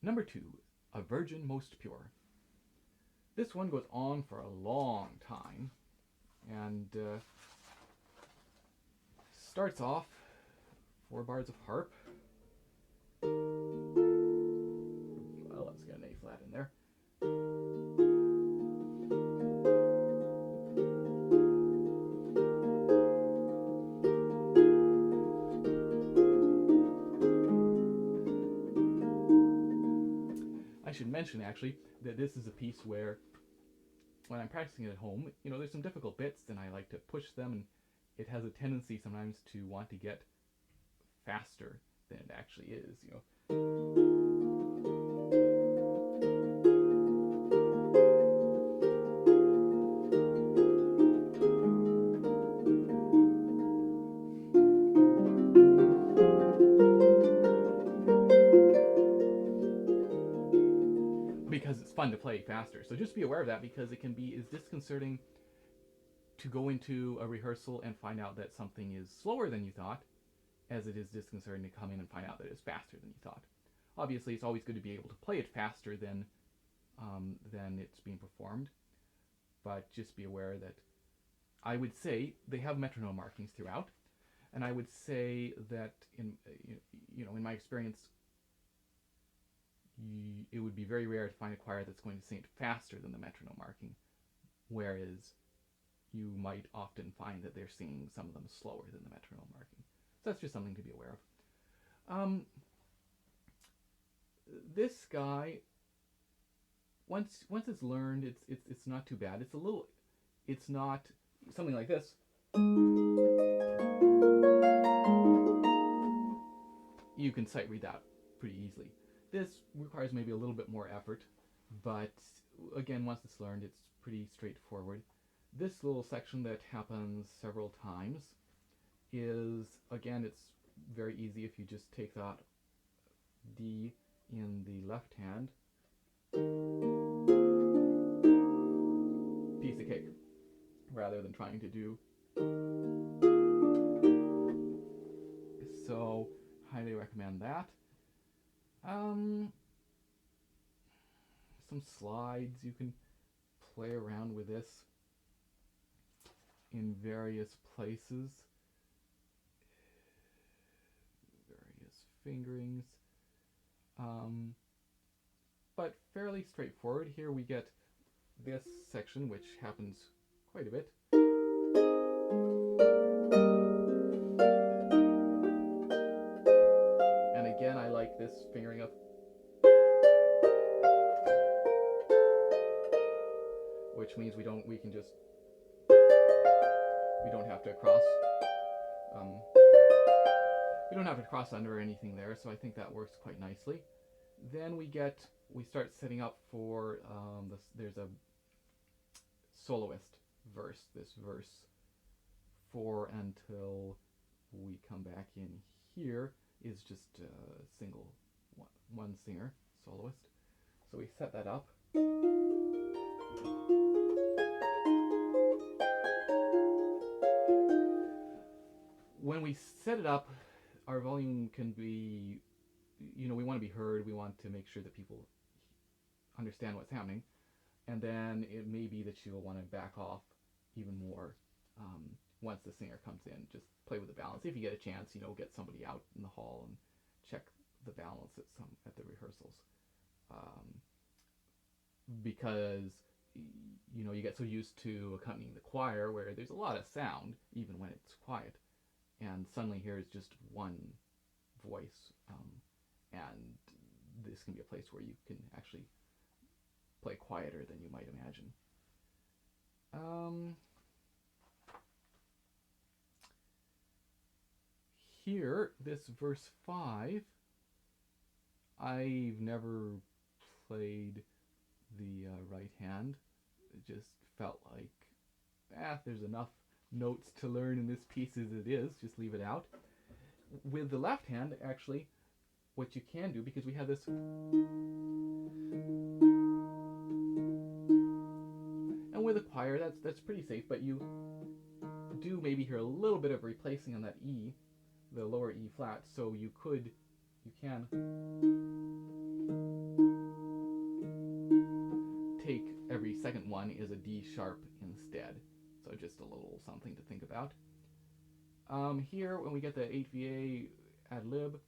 Number 2, A Virgin Most Pure. This one goes on for a long time, and starts off 4 bars of harp. Well, let's get an A flat in there. I should mention actually that this is a piece where when I'm practicing it at home, there's some difficult bits and I like to push them, and it has a tendency sometimes to want to get faster than it actually is, because it's fun to play faster. So just be aware of that, because it can be as disconcerting to go into a rehearsal and find out that something is slower than you thought, as it is disconcerting to come in and find out that it's faster than you thought. Obviously, it's always good to be able to play it faster than it's being performed, but just be aware that I would say they have metronome markings throughout, and I would say that in my experience, it would be very rare to find a choir that's going to sing it faster than the metronome marking, whereas you might often find that they're singing some of them slower than the metronome marking. So that's just something to be aware of. This guy, once it's learned, it's not too bad. It's not something like this. You can sight read that pretty easily. This requires maybe a little bit more effort, but again, once it's learned, it's pretty straightforward. This little section that happens several times is, again, it's very easy if you just take that D in the left hand. Piece of cake, rather than trying to do. So, highly recommend that. Some slides, you can play around with this in various places, various fingerings, but fairly straightforward. Here we get this section, which happens quite a bit. And again, I like this fingering up, which means we don't have to cross. We don't have to cross under anything there, so I think that works quite nicely. Then we start setting up for there's a soloist verse. This verse 4 until we come back in here is just a single one singer soloist. So we set that up. When we set it up, our volume can be, we want to be heard. We want to make sure that people understand what's happening. And then it may be that you'll want to back off even more once the singer comes in. Just play with the balance. If you get a chance, get somebody out in the hall and check the balance at the rehearsals. Because you get so used to accompanying the choir where there's a lot of sound even when it's quiet, and suddenly here is just one voice, and this can be a place where you can actually play quieter than you might imagine. Here, this verse 5, I've never played the right hand. It just felt like, there's enough notes to learn in this piece as it is, just leave it out. With the left hand, actually, what you can do, because we have this, and with a choir, that's pretty safe, but you do maybe hear a little bit of replacing on that E, the lower E flat, so you can second one is a D sharp instead. So just a little something to think about. Here, when we get the 8VA ad lib,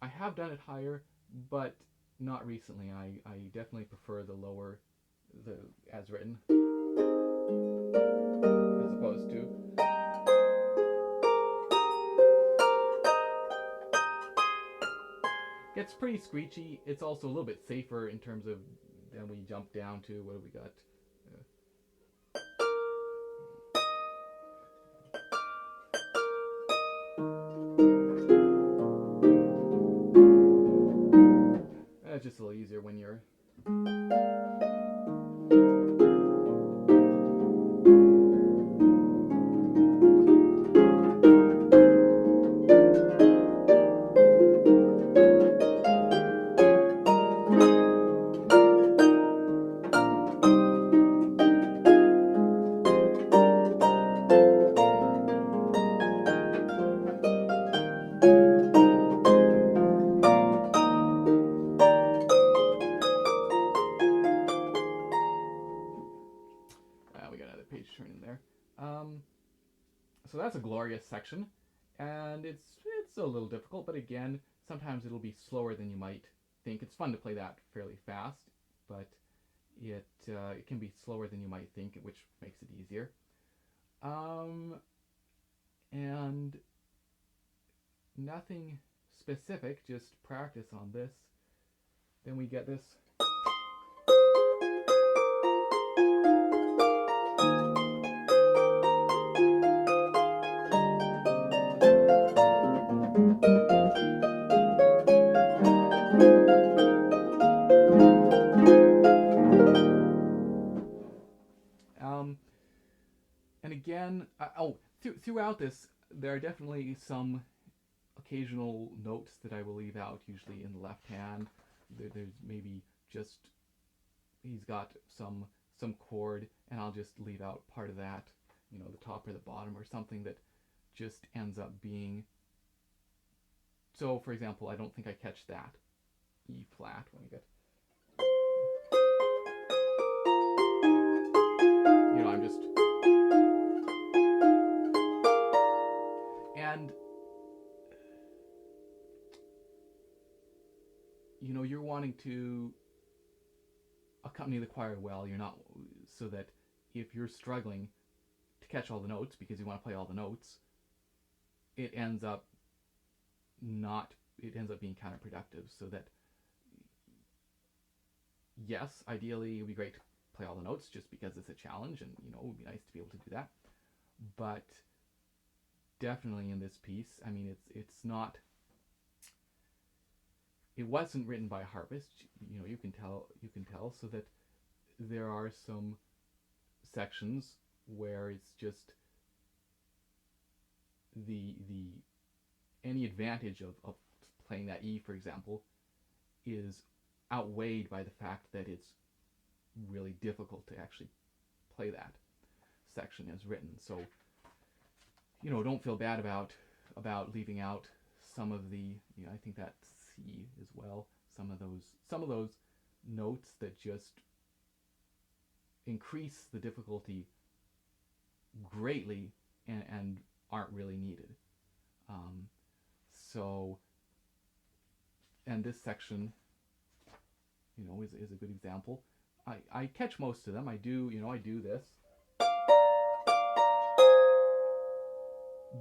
I have done it higher, but not recently. I definitely prefer the lower, the as written, as opposed to. It's pretty screechy. It's also a little bit safer in terms of, then we jump down to, what have we got? It's just a little easier when you're. We got another page turning there. So that's a glorious section, and it's a little difficult, but again, sometimes it'll be slower than you might think. It's fun to play that fairly fast, but it can be slower than you might think, which makes it easier. And nothing specific, just practice on this. Then we get this. And again, throughout this, there are definitely some occasional notes that I will leave out, usually in the left hand. There's maybe just, he's got some chord, and I'll just leave out part of that, you know, the top or the bottom or something that just ends up being. So, for example, I don't think I catch that E flat when we get. You know, I'm just. And, you know, you're wanting to accompany the choir well. You're not, so that if you're struggling to catch all the notes because you want to play all the notes, it ends up being counterproductive. So that, yes, ideally it would be great to play all the notes just because it's a challenge, and you know, it would be nice to be able to do that. But definitely in this piece, I mean, it's not. It wasn't written by a harpist, you know. You can tell, so that there are some sections where it's just the any advantage of playing that E, for example, is outweighed by the fact that it's really difficult to actually play that section as written. So, you know, don't feel bad about leaving out some of the, you know, I think that C as well, some of those notes that just increase the difficulty greatly and aren't really needed. So, and this section, you know, is a good example. I catch most of them. I do, you know, I do this.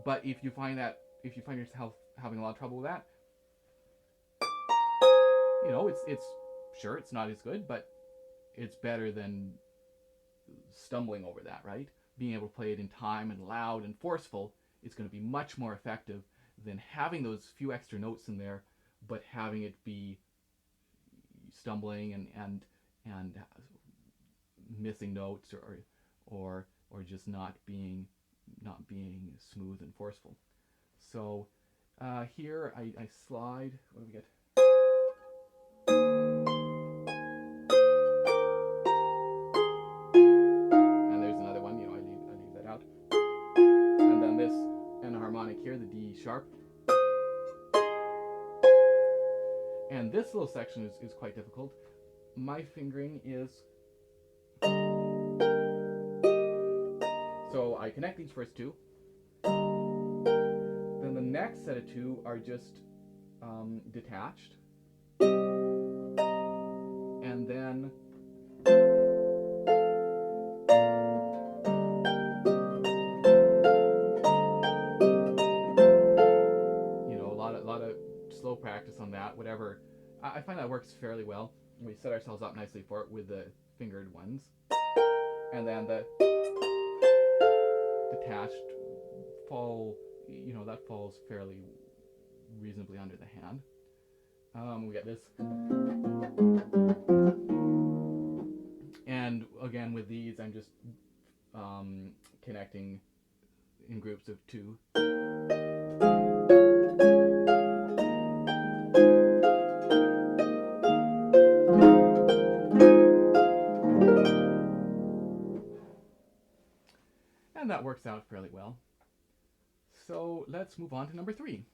But if you find yourself having a lot of trouble with that, you know, it's sure, it's not as good, but it's better than stumbling over that, right? Being able to play it in time and loud and forceful is going to be much more effective than having those few extra notes in there, but having it be stumbling and missing notes or just not being smooth and forceful. So here I slide. What do we get? And there's another one. You know, I leave that out. And then this enharmonic here, the D sharp. And this little section is quite difficult. My fingering is So I connect these first two. Then the next set of two are just detached. And then a lot of slow practice on that. Whatever, I find that works fairly well. We set ourselves up nicely for it with the fingered ones, and then the detached fall. That falls fairly reasonably under the hand. We get this, and again with these, I'm just connecting in groups of two. And that works out fairly well. So let's move on to number 3.